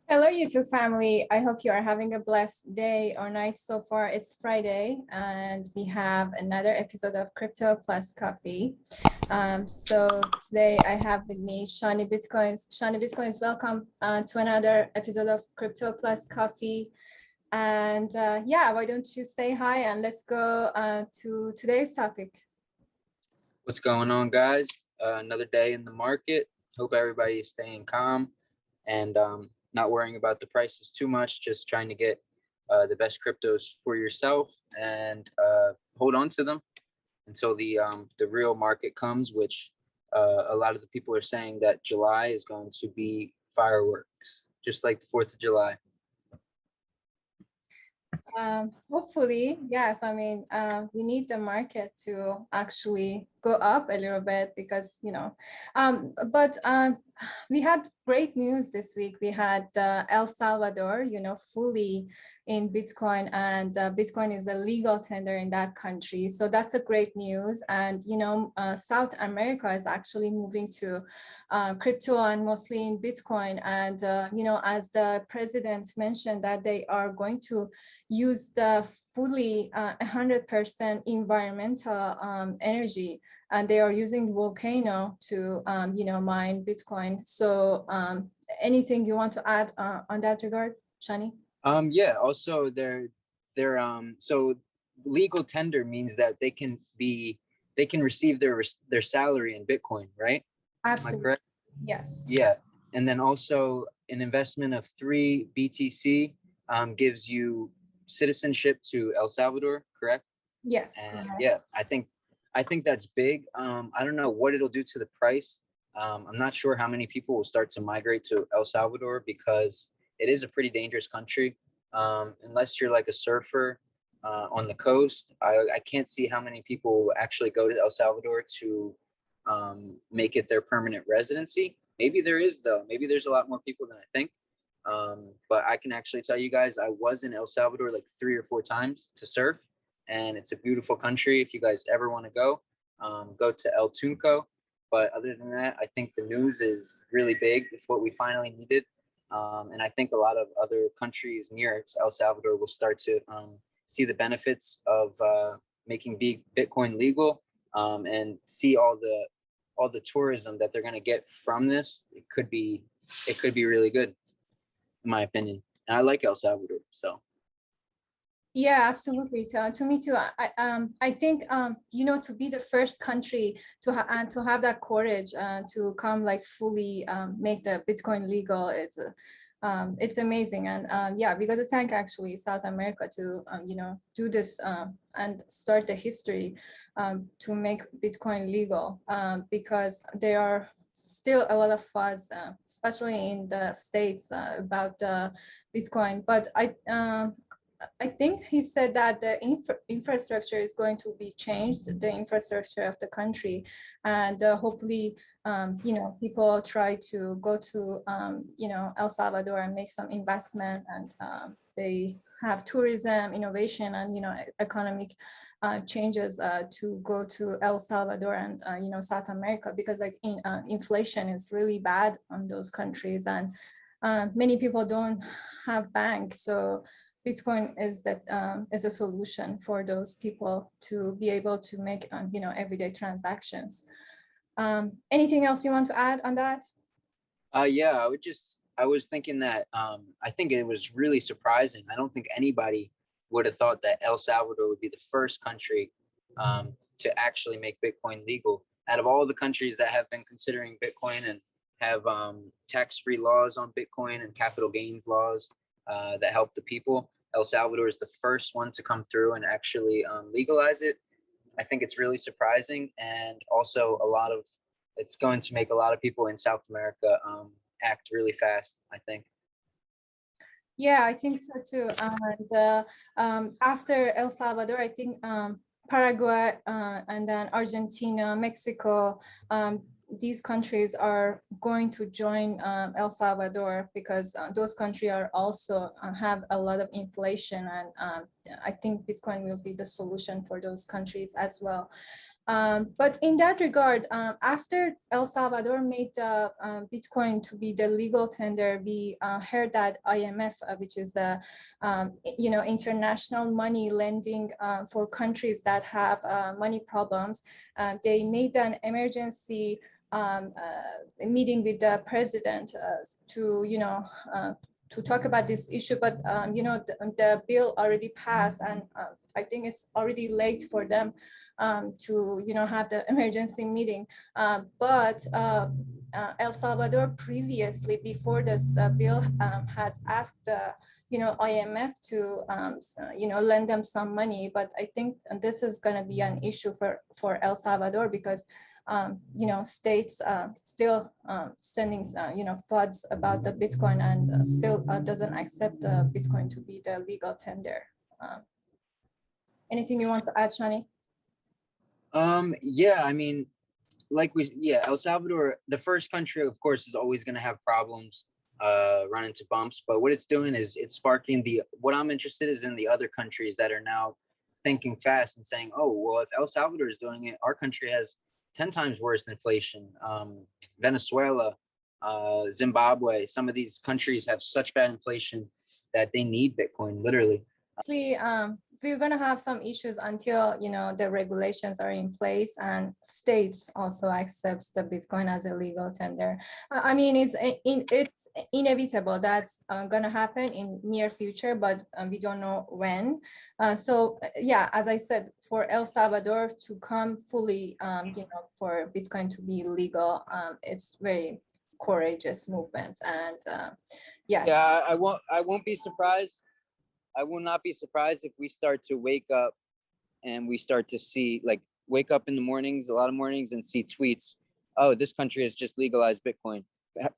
Hello, YouTube family. I hope you are having a blessed day or night so far. It's Friday, and we have another episode of Crypto Plus Coffee. So today I have with me Shani Bitcoins. Shani Bitcoins, welcome to another episode of Crypto Plus Coffee. And yeah, why don't you say hi and let's go to today's topic. What's going on, guys? Another day in the market. Hope everybody is staying calm and not worrying about the prices too much. Just trying to get the best cryptos for yourself and hold on to them until the real market comes. Which a lot of the people are saying that July is going to be fireworks, just like the 4th of July. Hopefully, yes. I mean, we need the market to actually go up a little bit because, but we had great news this week. We had El Salvador, fully in Bitcoin, and Bitcoin is a legal tender in that country. So that's a great news. And, South America is actually moving to crypto and mostly in Bitcoin. And, as the president mentioned that they are going to use the fully 100% environmental energy, and they are using volcano to mine Bitcoin. So anything you want to add on that regard, Shani? Yeah. Also, so legal tender means that they can receive their salary in Bitcoin, right? Absolutely. Am I correct? Yes. Yeah. And then also an investment of 3 BTC gives you citizenship to El Salvador, correct? Yes. And Correct. yeah, I think that's big. I don't know what it'll do to the price. I'm not sure how many people will start to migrate to El Salvador because it is a pretty dangerous country. Unless you're like a surfer on the coast, I can't see how many people will actually go to El Salvador to make it their permanent residency. Maybe there is, though. Maybe there's a lot more people than I think. But I can actually tell you guys, I was in El Salvador like 3 or 4 times to surf, and it's a beautiful country. If you guys ever want to go to El Tunco. But other than that, I think the news is really big. It's what we finally needed. And I think a lot of other countries near El Salvador will start to see the benefits of making Bitcoin legal, and see all the tourism that they're going to get from this. It could be really good, in my opinion. And I like El Salvador, so. Yeah, absolutely. To me too. I think to be the first country to have that courage to come like fully make the Bitcoin legal is it's amazing. And yeah, we got to thank actually South America to do this and start the history to make Bitcoin legal because there are still a lot of fuzz, especially in the States, about Bitcoin. But I think he said that the infrastructure is going to be changed, the infrastructure of the country, and hopefully, people try to go to, El Salvador and make some investment, and they have tourism, innovation, and economic changes to go to El Salvador and South America, because like inflation is really bad on those countries, and many people don't have banks, so Bitcoin is a solution for those people to be able to make everyday transactions. Anything else you want to add on that? Yeah, I was thinking that I think it was really surprising. I don't think anybody would have thought that El Salvador would be the first country to actually make Bitcoin legal. Out of all the countries that have been considering Bitcoin and have tax-free laws on Bitcoin and capital gains laws that help the people, El Salvador is the first one to come through and actually legalize it. I think it's really surprising, and also it's going to make a lot of people in South America act really fast, I think. Yeah, I think so too. And after El Salvador, I think Paraguay and then Argentina, Mexico, these countries are going to join El Salvador because those countries are also have a lot of inflation, and I think Bitcoin will be the solution for those countries as well. But in that regard, after El Salvador made the Bitcoin to be the legal tender, we heard that IMF, which is the international money lending for countries that have money problems, they made an emergency meeting with the president to talk about this issue. But the bill already passed, and I think it's already late for them to have the emergency meeting. But El Salvador previously, before this bill, has asked the IMF to lend them some money. But I think this is going to be an issue for El Salvador, because states still sending floods about the Bitcoin, and still doesn't accept the Bitcoin to be the legal tender. Anything you want to add, Shani? Yeah, I mean, El Salvador, the first country, of course, is always going to have problems, run into bumps. But what it's doing is it's sparking what I'm interested is in the other countries that are now thinking fast and saying, oh, well, if El Salvador is doing it, our country has 10 times worse inflation. Venezuela, Zimbabwe, some of these countries have such bad inflation that they need Bitcoin, literally. We're going to have some issues until the regulations are in place and states also accepts the Bitcoin as a legal tender. I mean, it's inevitable. That's going to happen in near future, but we don't know when. So yeah, as I said, for El Salvador to come fully, for Bitcoin to be legal, it's very courageous movement. And yes. Yeah, I won't be surprised. I will not be surprised if we start to wake up and we start to see, wake up in the mornings, a lot of mornings, and see tweets. Oh, this country has just legalized Bitcoin.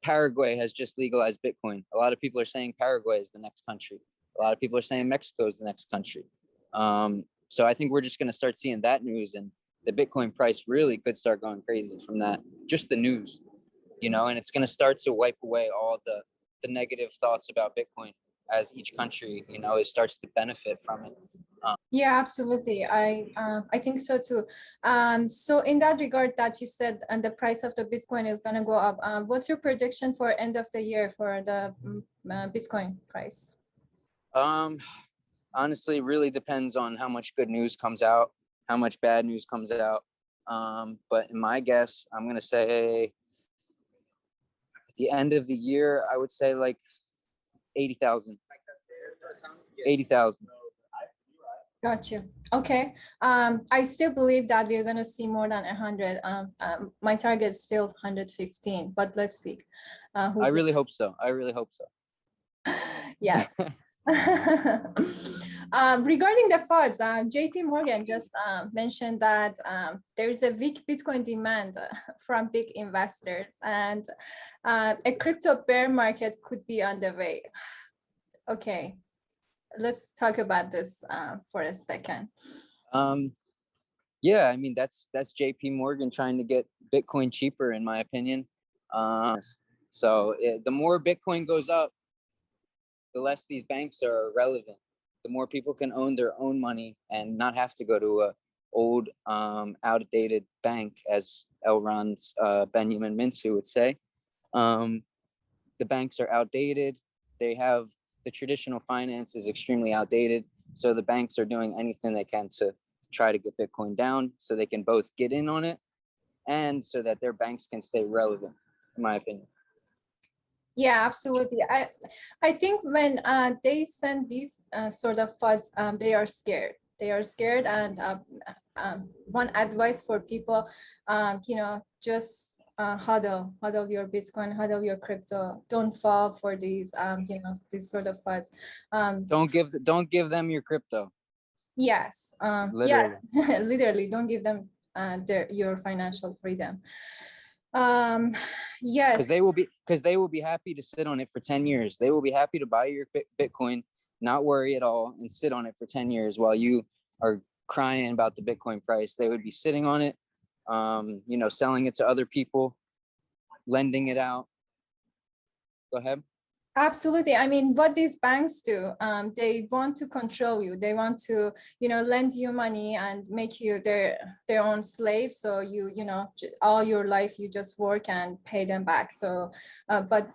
Paraguay has just legalized Bitcoin. A lot of people are saying Paraguay is the next country. A lot of people are saying Mexico is the next country. So I think we're just going to start seeing that news, and the Bitcoin price really could start going crazy from that, just the news, and it's going to start to wipe away all the negative thoughts about Bitcoin as each country, it starts to benefit from it. Yeah, absolutely. I think so too. So in that regard that you said, and the price of the Bitcoin is going to go up, what's your prediction for end of the year for the Bitcoin price? Honestly, it really depends on how much good news comes out, how much bad news comes out. But in my guess, I'm going to say at the end of the year, I would say 80,000. 80,000. Got you. Okay. I still believe that we're going to see more than 100. My target is still 115, but let's see. I really hope so. Yes. Regarding the FUDs, JP Morgan just mentioned that there's a weak Bitcoin demand from big investors, and a crypto bear market could be on the way. Okay, let's talk about this for a second. Yeah, I mean, that's JP Morgan trying to get Bitcoin cheaper, in my opinion. So the more Bitcoin goes up, the less these banks are relevant. The more people can own their own money and not have to go to a old, outdated bank, as Elrond's Benjamin Mintzu would say. The banks are outdated. They have the traditional finance is extremely outdated. So the banks are doing anything they can to try to get Bitcoin down so they can both get in on it and so that their banks can stay relevant, in my opinion. Yeah, absolutely. I think when they send these sort of FUDs, they are scared. They are scared, and one advice for people, just huddle your Bitcoin, huddle your crypto. Don't fall for these, these sort of FUDs. Don't give them your crypto. Yes. Literally. Yeah, literally. Don't give them your financial freedom. Yes, because they will be happy to sit on it for 10 years. They will be happy to buy your Bitcoin, not worry at all, and sit on it for 10 years while you are crying about the Bitcoin price. They would be sitting on it, selling it to other people, lending it out. Go ahead. Absolutely. I mean, what these banks do, they want to control you. They want to, lend you money and make you their own slave. So all your life you just work and pay them back. So, but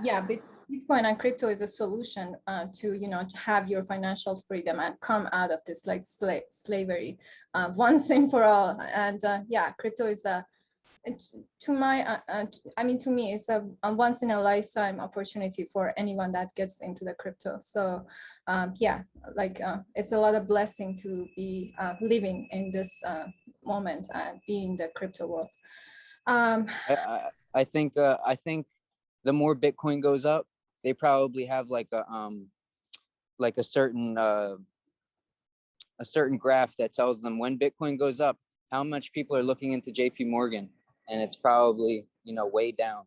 yeah, Bitcoin and crypto is a solution to, to have your financial freedom and come out of this like slavery once and for all. And yeah, crypto is a to my to me it's a once in a lifetime opportunity for anyone that gets into the crypto. So yeah, like it's a lot of blessing to be living in this moment and be in the crypto world. I think the more Bitcoin goes up, they probably have like a certain graph that tells them when Bitcoin goes up, how much people are looking into JP Morgan, and it's probably way down.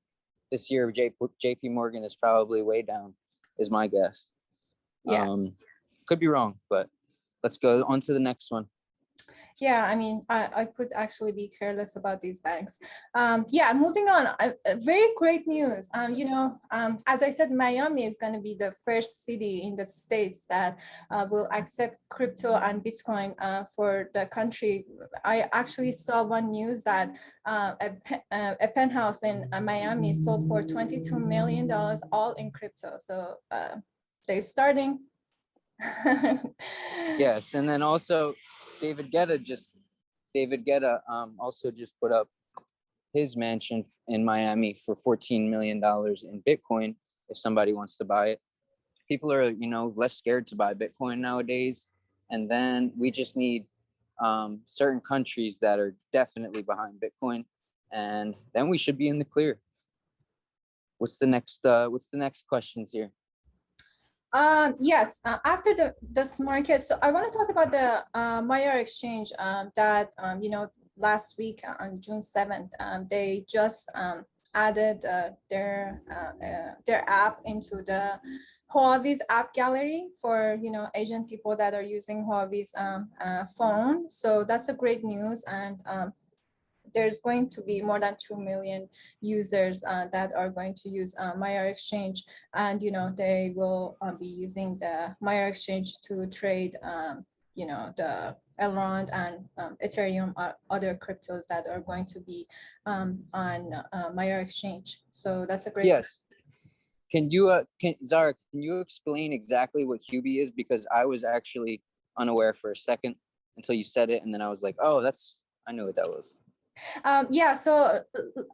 This year JP Morgan is probably way down, is my guess. Yeah. Could be wrong, but let's go on to the next one. Yeah, I mean, I could actually be careless about these banks. Yeah, moving on. Very great news. As I said, Miami is going to be the first city in the States that will accept crypto and Bitcoin for the country. I actually saw one news that a penthouse in Miami sold for $22 million, all in crypto. So they're starting. Yes, and then also David Guetta also just put up his mansion in Miami for $14 million in Bitcoin if somebody wants to buy it. People are less scared to buy Bitcoin nowadays, and then we just need certain countries that are definitely behind Bitcoin, and then we should be in the clear. What's the next questions here? Yes, after this market, so I want to talk about the Maya exchange that last week on June 7th, they just added their app into the Huawei's app gallery for Asian people that are using Huawei's phone. So that's a great news, and there's going to be more than 2 million users that are going to use Maya Exchange, and they will be using the Maya Exchange to trade the Elrond and Ethereum other cryptos that are going to be on Maya Exchange. So that's a great. Yes. Zara, can you explain exactly what Hubie is? Because I was actually unaware for a second until you said it, and then I was like, oh, I knew what that was. Yeah, so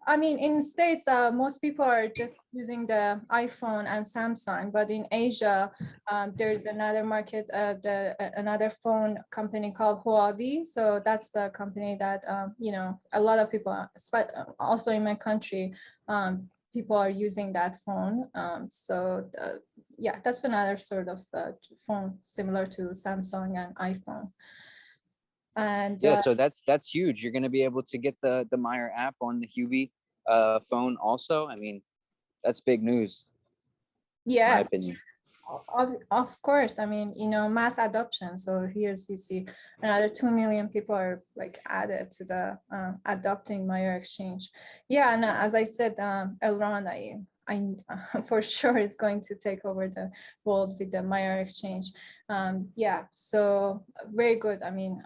I mean, in States, most people are just using the iPhone and Samsung, but in Asia, there's another market, another phone company called Huawei. So that's the company that a lot of people, also in my country, people are using that phone. Yeah, that's another sort of phone similar to Samsung and iPhone. And yeah, so that's huge. You're going to be able to get the Meyer app on the Hubie phone also. I mean, that's big news. Yeah, my opinion. Of course. I mean, mass adoption. So here's you see another 2 million people are like added to the adopting Maya Exchange. Yeah, and as I said, Elrond, I for sure is going to take over the world with the Maya Exchange. Yeah, so very good. I mean,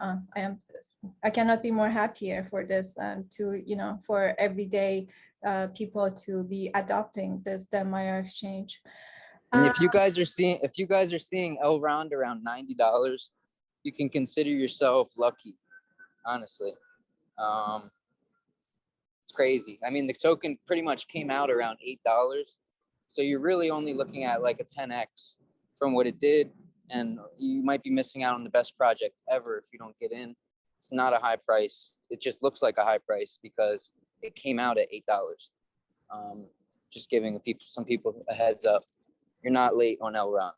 I cannot be more happier for this to for everyday people to be adopting the Maya Exchange. And if you guys are seeing Elrond around $90, you can consider yourself lucky. Honestly, it's crazy. I mean, the token pretty much came out around $8, so you're really only looking at like a 10x from what it did, and you might be missing out on the best project ever if you don't get in. It's not a high price. It just looks like a high price because it came out at $8. Just giving some people a heads up. You're not late on Elrond.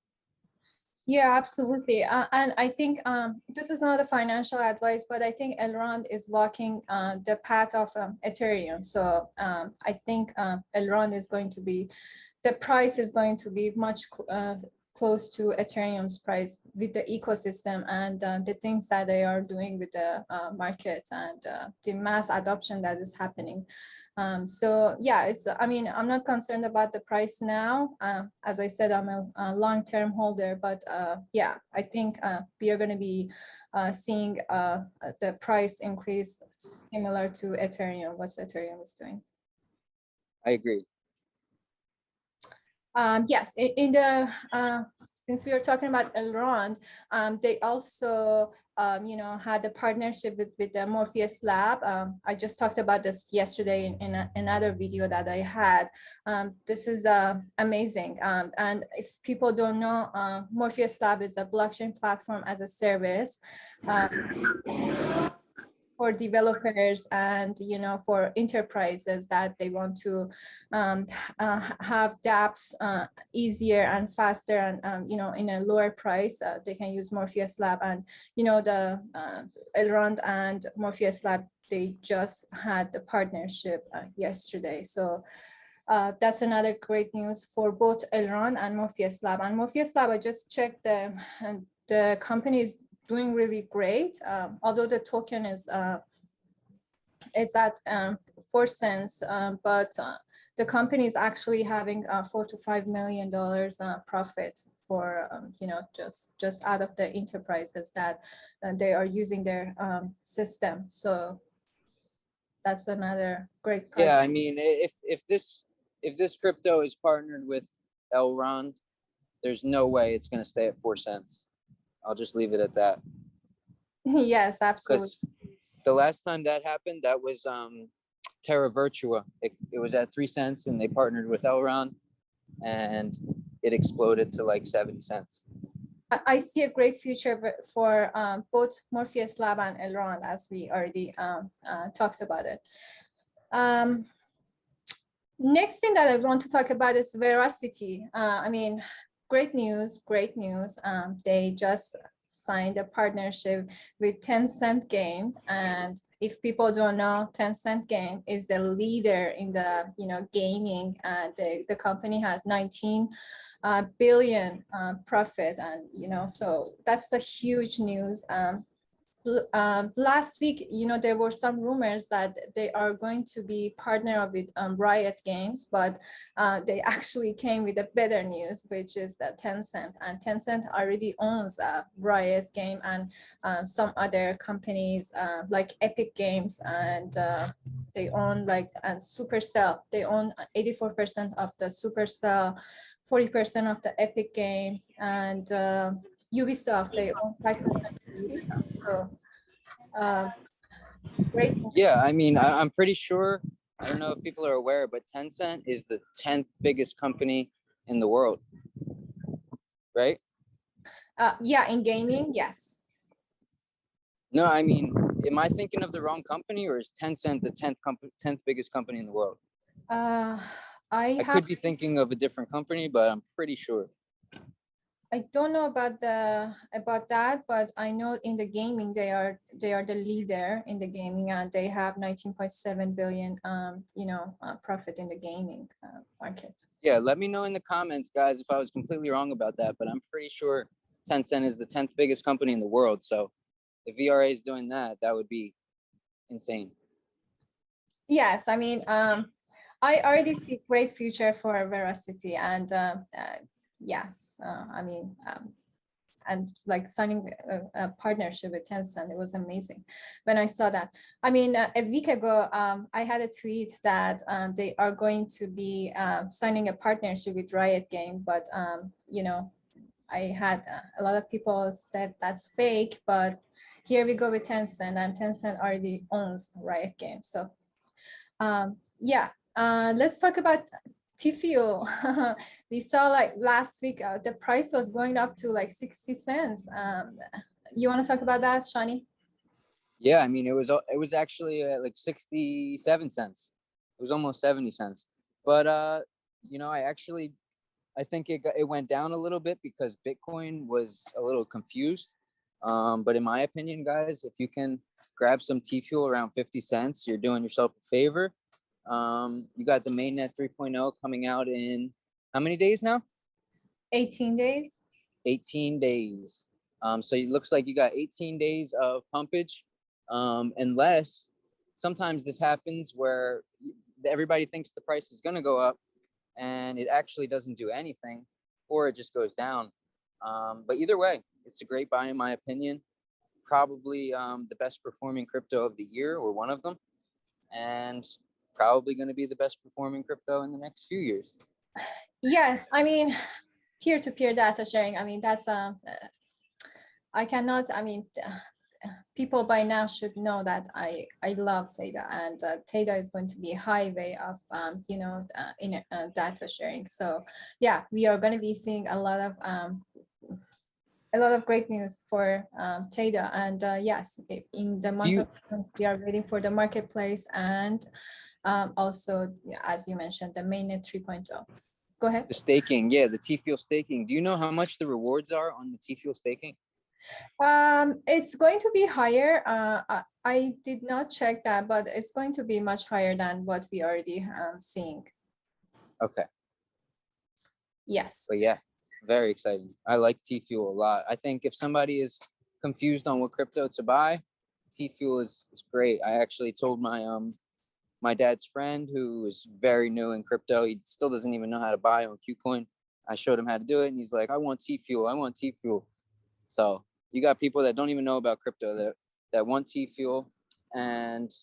Yeah, absolutely. And I think this is not a financial advice, but I think Elrond is walking the path of Ethereum. So I think Elrond is going to be, the price is going to be much close to Ethereum's price with the ecosystem and the things that they are doing with the market and the mass adoption that is happening. So yeah, I mean, I'm not concerned about the price now. As I said, I'm a long-term holder, but yeah, I think we are going to be seeing the price increase similar to Ethereum, what Ethereum is doing. I agree. Yes, in the since we are talking about Elrond, they also you know, had a partnership with the Morpheus Lab. I just talked about this yesterday in another video that I had. This is amazing. And if people don't know, Morpheus Lab is a blockchain platform as a service. For developers and, you know, for enterprises that they want to have dApps easier and faster and, you know, in a lower price, they can use Morpheus Lab. And, you know, the Elrond and Morpheus Lab, they just had the partnership yesterday. So that's another great news for both Elrond and Morpheus Lab. And Morpheus Lab, I just checked the company is doing really great, although the token is it's at 4 cents, but the company is actually having $4 to $5 million profit for you know, just out of the enterprises that they are using their system. So that's another great project. Yeah, I mean, if this crypto is partnered with Elrond, there's no way it's going to stay at 4 cents. I'll just leave it at that. Yes, absolutely. Because the last time that happened, that was Terra Virtua. It was at 3 cents, and they partnered with Elrond, and it exploded to like 70 cents. I see a great future for both Morpheus Lab and Elrond, as we already talked about it. Next thing that I want to talk about is Veracity. I mean, great news, great news. They just signed a partnership with Tencent Game, and if people don't know, Tencent Game is the leader in the, you know, gaming, and the company has 19 billion profit, and, you know, so that's the huge news. Last week, you know, there were some rumors that they are going to be partner with Riot Games, but they actually came with a better news, which is that Tencent, and Tencent already owns Riot Game and some other companies like Epic Games, and they own like Supercell. They own 84% of the Supercell, 40% of the Epic Game, and Ubisoft, they own 5% of Ubisoft. So great. Yeah, I mean, I'm pretty sure, I don't know if people are aware, but Tencent is the 10th biggest company in the world, right? Yeah, in gaming, yes. No, I mean, am I thinking of the wrong company, or is Tencent the 10th biggest company in the world? I could be thinking of a different company, but I'm pretty sure. I don't know about that, but I know in the gaming they are the leader in the gaming, and they have 19.7 billion you know, profit in the gaming market. Yeah, let me know in the comments, guys, if I was completely wrong about that, but I'm pretty sure Tencent is the 10th biggest company in the world. So if VRA is doing that, that would be insane. Yes, I mean, I already see great future for Veracity, and yes, I mean, and like signing a partnership with Tencent, it was amazing when I saw that. I mean, a week ago, I had a tweet that they are going to be signing a partnership with Riot Game, but you know, I had a lot of people said that's fake, but here we go with Tencent, and Tencent already owns Riot Game. So yeah, let's talk about Tfuel. We saw like last week, the price was going up to like 60 cents. You want to talk about that, Shani? Yeah, I mean, it was actually like 67 cents. It was almost 70 cents. But you know, I think it went down a little bit because Bitcoin was a little confused. But in my opinion, guys, if you can grab some T-Fuel around 50 cents, you're doing yourself a favor. You got the mainnet 3.0 coming out in how many days now? 18 days. 18 days. So it looks like you got 18 days of pumpage, unless sometimes this happens where everybody thinks the price is going to go up, and it actually doesn't do anything, or it just goes down. But either way, it's a great buy in my opinion. Probably the best performing crypto of the year, or one of them, and probably going to be the best performing crypto in the next few years. Yes, I mean, peer-to-peer data sharing. I mean, that's I cannot. I mean, people by now should know that I love Theta, and Theta is going to be a highway of in data sharing. So yeah, we are going to be seeing a lot of great news for Theta, and yes, in the month of June, we are waiting for the marketplace, and also, as you mentioned, the mainnet 3.0. Go ahead. The staking, yeah, the Tfuel staking. Do you know how much the rewards are on the Tfuel staking? It's going to be higher. I did not check that, but it's going to be much higher than what we already seeing. Okay. Yes. But yeah, very exciting. I like Tfuel a lot. I think if somebody is confused on what crypto to buy, Tfuel is great. I actually told my dad's friend, who is very new in crypto. He still doesn't even know how to buy on KuCoin. I showed him how to do it, and he's like, I want Tfuel. I want Tfuel. So you got people that don't even know about crypto that want Tfuel, and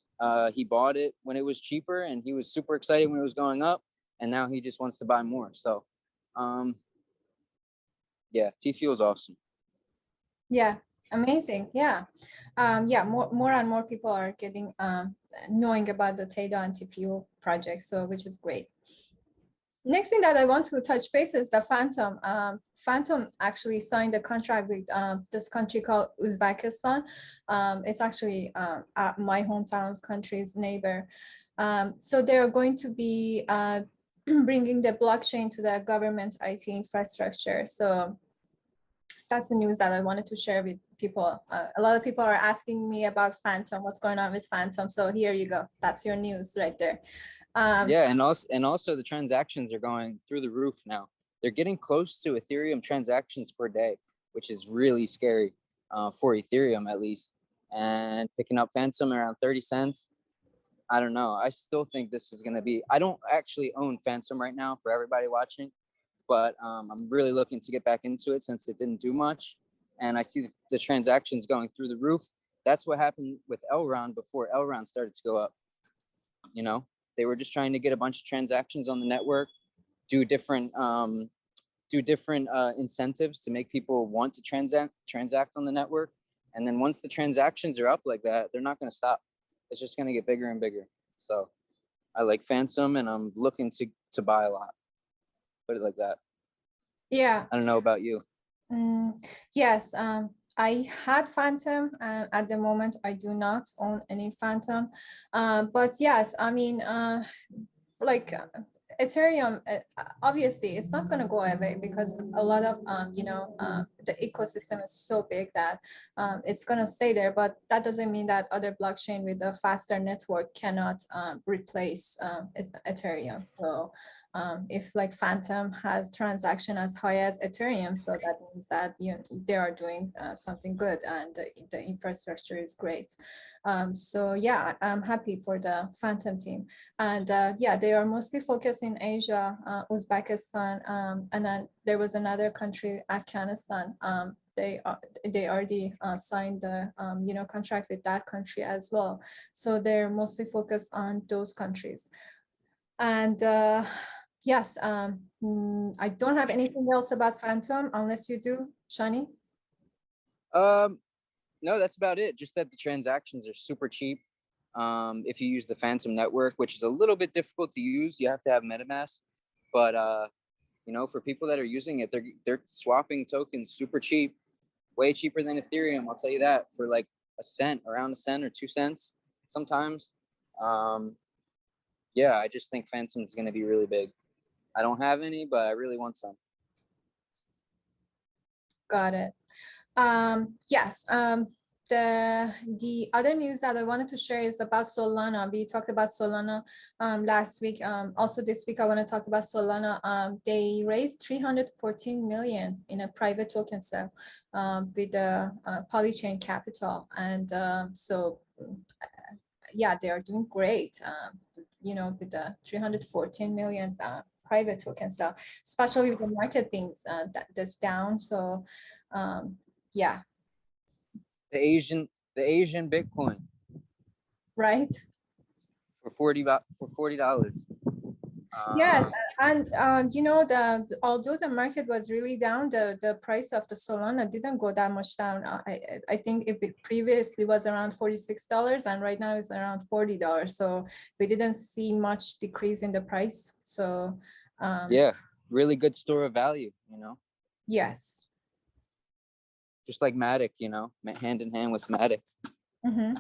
he bought it when it was cheaper, and he was super excited when it was going up, and now he just wants to buy more. So yeah, Tfuel is awesome. Yeah, amazing. Yeah. Yeah, more and more people are getting knowing about the Theta and T-Fuel project, so which is great. Next thing that I want to touch base is the Fantom. Fantom actually signed a contract with this country called Uzbekistan. It's actually my hometown country's neighbor. So they're going to be bringing the blockchain to the government IT infrastructure. So that's the news that I wanted to share with people. A lot of people are asking me about Fantom, what's going on with Fantom. So here you go. That's your news right there. Yeah, and also the transactions are going through the roof now. They're getting close to Ethereum transactions per day, which is really scary for Ethereum at least. And picking up Fantom around 30 cents. I don't know. I still think this is going to be, I don't actually own Fantom right now for everybody watching, but I'm really looking to get back into it since it didn't do much. And I see the transactions going through the roof. That's what happened with Elrond before Elrond started to go up. You know, they were just trying to get a bunch of transactions on the network, do different incentives to make people want to transact on the network. And then once the transactions are up like that, they're not going to stop. It's just going to get bigger and bigger. So I like Fantom, and I'm looking to buy a lot. Put it like that. Yeah. I don't know about you. Yes. I had Fantom, and at the moment I do not own any Fantom. But yes, I mean, like Ethereum, obviously it's not going to go away because a lot of the ecosystem is so big that it's going to stay there. But that doesn't mean that other blockchain with a faster network cannot replace Ethereum. So if like Fantom has transaction as high as Ethereum, so that means that they are doing something good, and the infrastructure is great. So yeah, I'm happy for the Fantom team, and yeah, they are mostly focused in Asia, Uzbekistan, and then there was another country, Afghanistan. They already signed the contract with that country as well. So they're mostly focused on those countries, and yes, I don't have anything else about Fantom unless you do, Shani. No, that's about it. Just that the transactions are super cheap. If you use the Fantom network, which is a little bit difficult to use, you have to have MetaMask. But for people that are using it, they're swapping tokens super cheap, way cheaper than Ethereum. I'll tell you that, for like a cent, around a cent or 2 cents sometimes. Yeah, I just think Fantom is going to be really big. I don't have any, but I really want some. Got it. Yes. The other news that I wanted to share is about Solana. We talked about Solana last week. Also this week I want to talk about Solana. They raised 314 million in a private token sale with the Polychain Capital, and so yeah, they are doing great. you know, with the 314 million private token sale, especially with the market being that's down. So yeah. The Asian Bitcoin Right. for $40. Yes, and you know, although the market was really down, the price of the Solana didn't go that much down. I think it previously was around $46, and right now it's around $40. So we didn't see much decrease in the price. So yeah, really good store of value, you know. yes. Just like Matic, you know, hand in hand with Matic. Mm-hmm.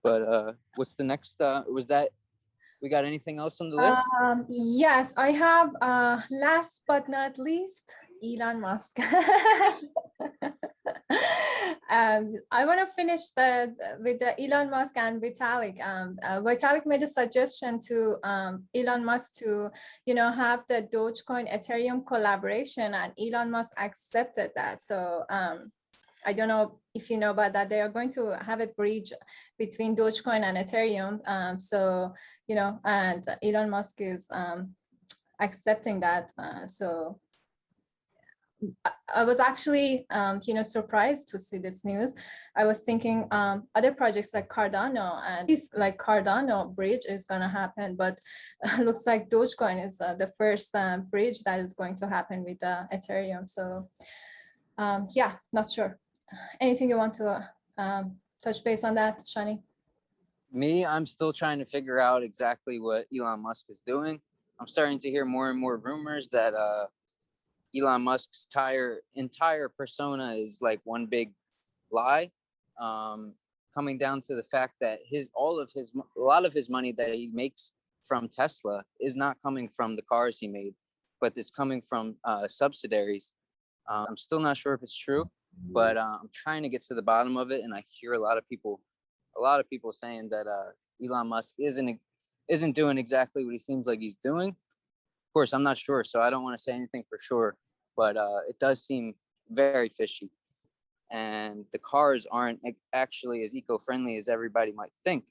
But what's the next? Was that we got anything else on the list? Yes, I have last but not least, Elon Musk. I want to finish with the Elon Musk and Vitalik. Vitalik made a suggestion to Elon Musk to, you know, have the Dogecoin Ethereum collaboration, and Elon Musk accepted that. So I don't know if you know about that. They are going to have a bridge between Dogecoin and Ethereum. So, you know, and Elon Musk is accepting that. So I was actually, you know, surprised to see this news. I was thinking other projects like Cardano and this like Cardano bridge is going to happen, but looks like Dogecoin is the first bridge that is going to happen with Ethereum. So yeah, not sure. Anything you want to touch base on that, Shani? Me, I'm still trying to figure out exactly what Elon Musk is doing. I'm starting to hear more and more rumors that Elon Musk's entire persona is like one big lie, coming down to the fact that a lot of his money that he makes from Tesla is not coming from the cars he made, but it's coming from subsidiaries. I'm still not sure if it's true, but I'm trying to get to the bottom of it. And I hear a lot of people saying that Elon Musk isn't doing exactly what he seems like he's doing. Of course, I'm not sure, so I don't want to say anything for sure, but it does seem very fishy. And the cars aren't actually as eco-friendly as everybody might think.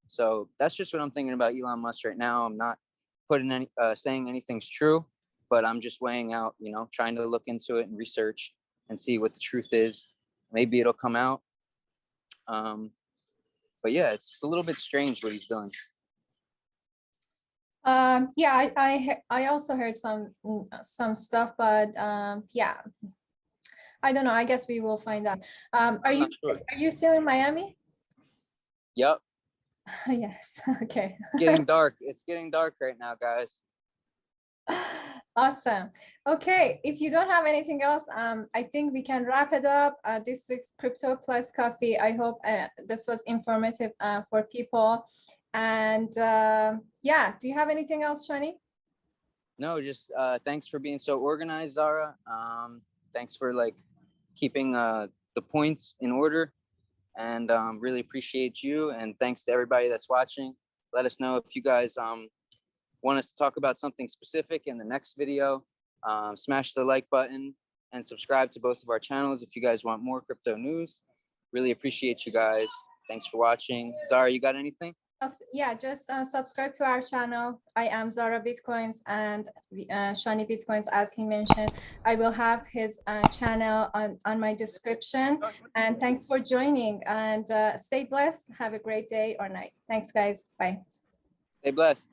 So that's just what I'm thinking about Elon Musk right now. I'm not saying anything's true, but I'm just weighing out, you know, trying to look into it and research and see what the truth is. Maybe it'll come out. But yeah, it's a little bit strange what he's doing. Yeah, I also heard some stuff, but yeah, I don't know. I guess we will find out. Are you still in Miami? Yep. Yes. Okay. Getting dark. It's getting dark right now, guys. Awesome. Okay, if you don't have anything else, I think we can wrap it up. This week's Crypto Plus Coffee. I hope this was informative for people. And yeah, do you have anything else, Shani? No, just thanks for being so organized, Zara. Thanks for like keeping the points in order, and really appreciate you. And thanks to everybody that's watching. Let us know if you guys want us to talk about something specific in the next video. Smash the like button and subscribe to both of our channels if you guys want more crypto news. Really appreciate you guys. Thanks for watching. Zara, you got anything? Yeah, just subscribe to our channel. I am Zara Bitcoins and Shani Bitcoins, as he mentioned. I will have his channel on my description. And thanks for joining, and stay blessed. Have a great day or night. Thanks, guys. Bye. Stay blessed.